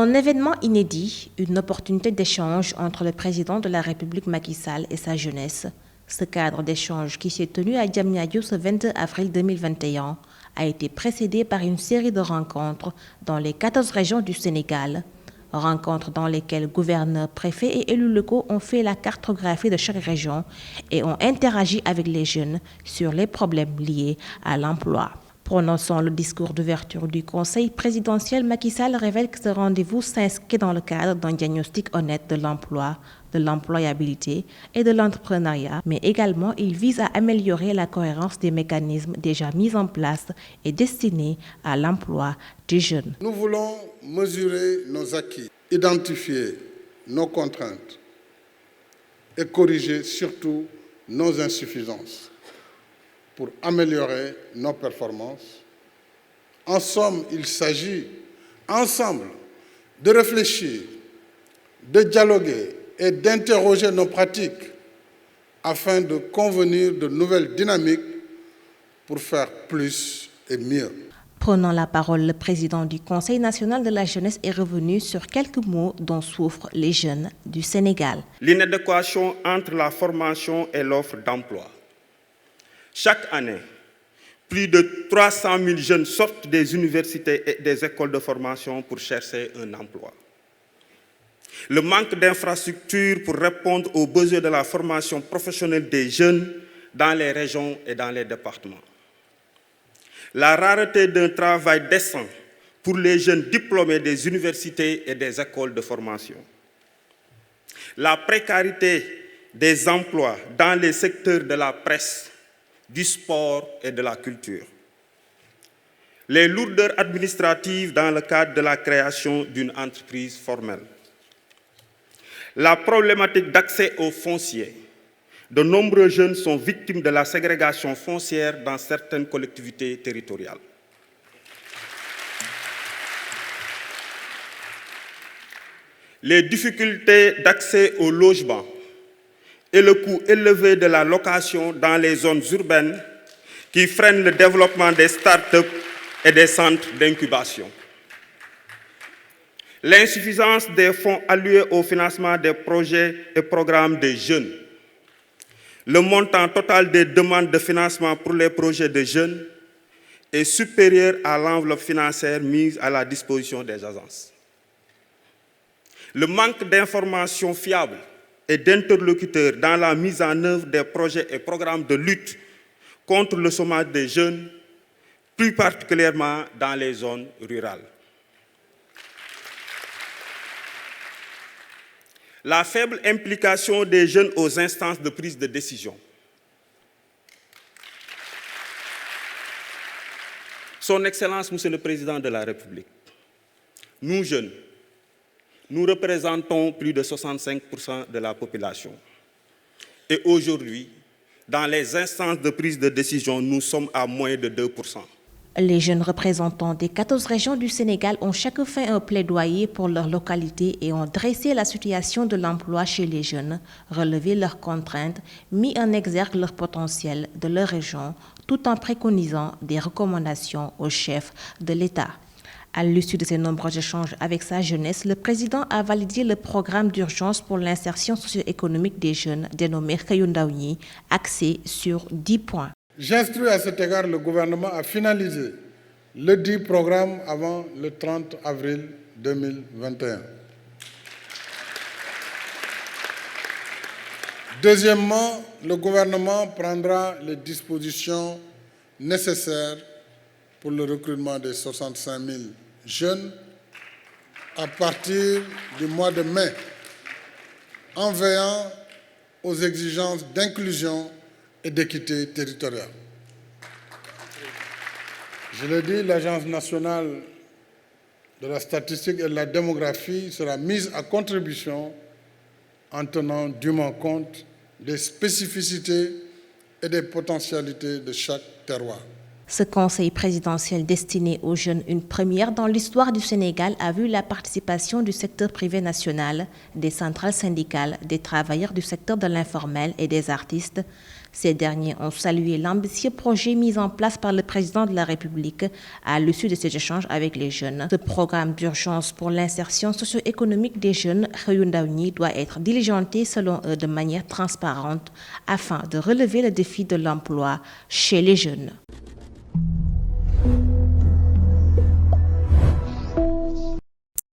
Un événement inédit, une opportunité d'échange entre le président de la République Macky Sall et sa jeunesse. Ce cadre d'échange qui s'est tenu à Diamniadio ce 22 avril 2021 a été précédé par une série de rencontres dans les 14 régions du Sénégal. Rencontres dans lesquelles gouverneurs, préfets et élus locaux ont fait la cartographie de chaque région et ont interagi avec les jeunes sur les problèmes liés à l'emploi. Prononçant le discours d'ouverture du Conseil présidentiel, Macky Sall révèle que ce rendez-vous s'inscrit dans le cadre d'un diagnostic honnête de l'emploi, de l'employabilité et de l'entrepreneuriat, mais également il vise à améliorer la cohérence des mécanismes déjà mis en place et destinés à l'emploi des jeunes. Nous voulons mesurer nos acquis, identifier nos contraintes et corriger surtout nos insuffisances pour améliorer nos performances. En somme, il s'agit ensemble de réfléchir, de dialoguer et d'interroger nos pratiques afin de convenir de nouvelles dynamiques pour faire plus et mieux. Prenant la parole, le président du Conseil national de la jeunesse est revenu sur quelques mots dont souffrent les jeunes du Sénégal. L'inadéquation entre la formation et l'offre d'emploi. Chaque année, plus de 300 000 jeunes sortent des universités et des écoles de formation pour chercher un emploi. Le manque d'infrastructures pour répondre aux besoins de la formation professionnelle des jeunes dans les régions et dans les départements. La rareté d'un travail décent pour les jeunes diplômés des universités et des écoles de formation. La précarité des emplois dans les secteurs de la presse, du sport et de la culture. Les lourdeurs administratives dans le cadre de la création d'une entreprise formelle. La problématique d'accès aux fonciers. De nombreux jeunes sont victimes de la ségrégation foncière dans certaines collectivités territoriales. Les difficultés d'accès au logement et le coût élevé de la location dans les zones urbaines qui freinent le développement des start-up et des centres d'incubation. L'insuffisance des fonds alloués au financement des projets et programmes des jeunes. Le montant total des demandes de financement pour les projets de jeunes est supérieur à l'enveloppe financière mise à la disposition des agences. Le manque d'informations fiables et d'interlocuteurs dans la mise en œuvre des projets et programmes de lutte contre le chômage des jeunes, plus particulièrement dans les zones rurales. La faible implication des jeunes aux instances de prise de décision. Son Excellence, Monsieur le Président de la République, nous jeunes, nous représentons plus de 65% de la population. Et aujourd'hui, dans les instances de prise de décision, nous sommes à moins de 2%. Les jeunes représentants des 14 régions du Sénégal ont chacun fait un plaidoyer pour leur localité et ont dressé la situation de l'emploi chez les jeunes, relevé leurs contraintes, mis en exergue leur potentiel de leur région, tout en préconisant des recommandations aux chefs de l'État. À l'issue de ces nombreux échanges avec sa jeunesse, le président a validé le programme d'urgence pour l'insertion socio-économique des jeunes, dénommé Xëyu Ndaw ñi, axé sur 10 points. J'instruis à cet égard le gouvernement à finaliser le dit programme avant le 30 avril 2021. Deuxièmement, le gouvernement prendra les dispositions nécessaires pour le recrutement des 65 000 jeunes à partir du mois de mai, en veillant aux exigences d'inclusion et d'équité territoriale. Je l'ai dit, l'Agence nationale de la statistique et de la démographie sera mise à contribution en tenant dûment compte des spécificités et des potentialités de chaque terroir. Ce conseil présidentiel destiné aux jeunes, une première dans l'histoire du Sénégal, a vu la participation du secteur privé national, des centrales syndicales, des travailleurs du secteur de l'informel et des artistes. Ces derniers ont salué l'ambitieux projet mis en place par le président de la République à l'issue de ces échanges avec les jeunes. Ce programme d'urgence pour l'insertion socio-économique des jeunes, Xëyu Ndaw ñi, doit être diligenté selon eux de manière transparente afin de relever le défi de l'emploi chez les jeunes.